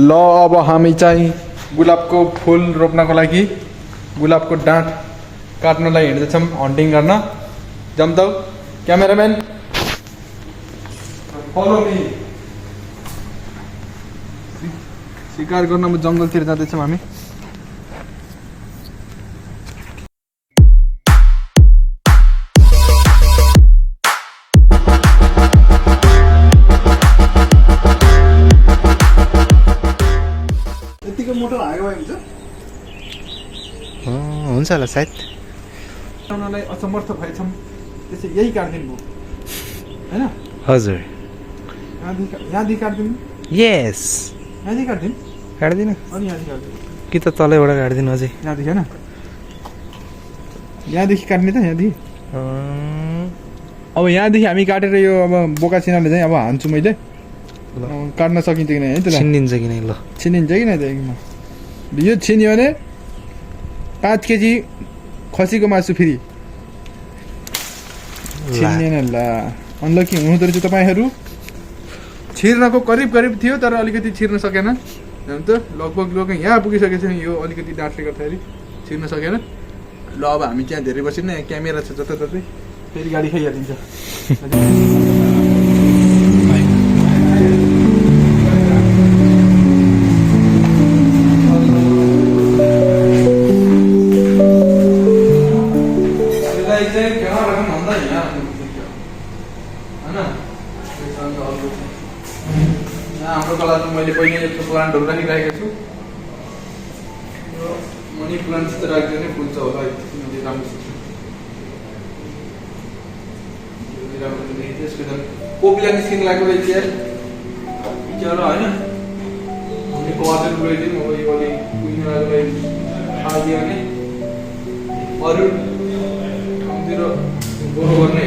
ल अब हामी चाहिँ गुलाबको फुल रोप्नको लागि गुलाबको डाँठ काट्नलाई हिँड्दैछौँ हन्टिङ गर्न। जम्ताउ क्यामेराम्यान फलो मी। शिकार गर्न जङ्गलतिर जाँदैछौँ हामी। यतिको मोटो हागेको भए हुन्छ होला सायद। उनीहरूलाई असमर्थ भएछौँ त्यसै यही काटिदिनु भयो होइन? हजुर यहाँदेखि काटिदिनु। यस यहाँदेखि काटिदिनु काट्दिनँ अनि यहाँदेखि काटिदिनु कि त तलैबाट काट्दिनु अझै। यहाँदेखि होइन यहाँदेखि काट्ने त यहाँदेखि। अब यहाँदेखि हामी काटेर यो अब बोका सिनाले चाहिँ अब हान्छु मैले। काट्न सकिन्छ कि नै है त्यसलाई? छिन्दिन्छ कि नै? ल छिनिन्छ कि नै त एकमा यो छिन्यो भने 5 केजी खसीको मासु फेरि छिन्नेन। ल अनलकी हुनुहुँदो रहेछ तपाईँहरू। छिर्नको करिब थियो तर अलिकति छिर्न सकेन। त लगभग यहाँ पुगिसकेछ यो अलिकति डाँटले गर्दाखेरि छिर्न सकेन। ल अब हामी त्यहाँ धेरै बसिन्न, यहाँ क्यामेरा छ जताततै, फेरि गाडी खाइहालिन्छ। हाम्रो कलामा मैले पहिले यस्तो प्लान्टहरू राखिरहेको छु। मनी प्लान्ट जस्तो राख्यो भने फुल्छ होला किनभने राम्रो छ। त्यसको झन् कोपिला निस्किन लागेको रहेछ बिचरा होइन? हामीले कवाचहरू गइदिउँ। अब यो अलि कुहिन लागेको हालिदियो भने अरू ठाउँतिर गोरो गर्न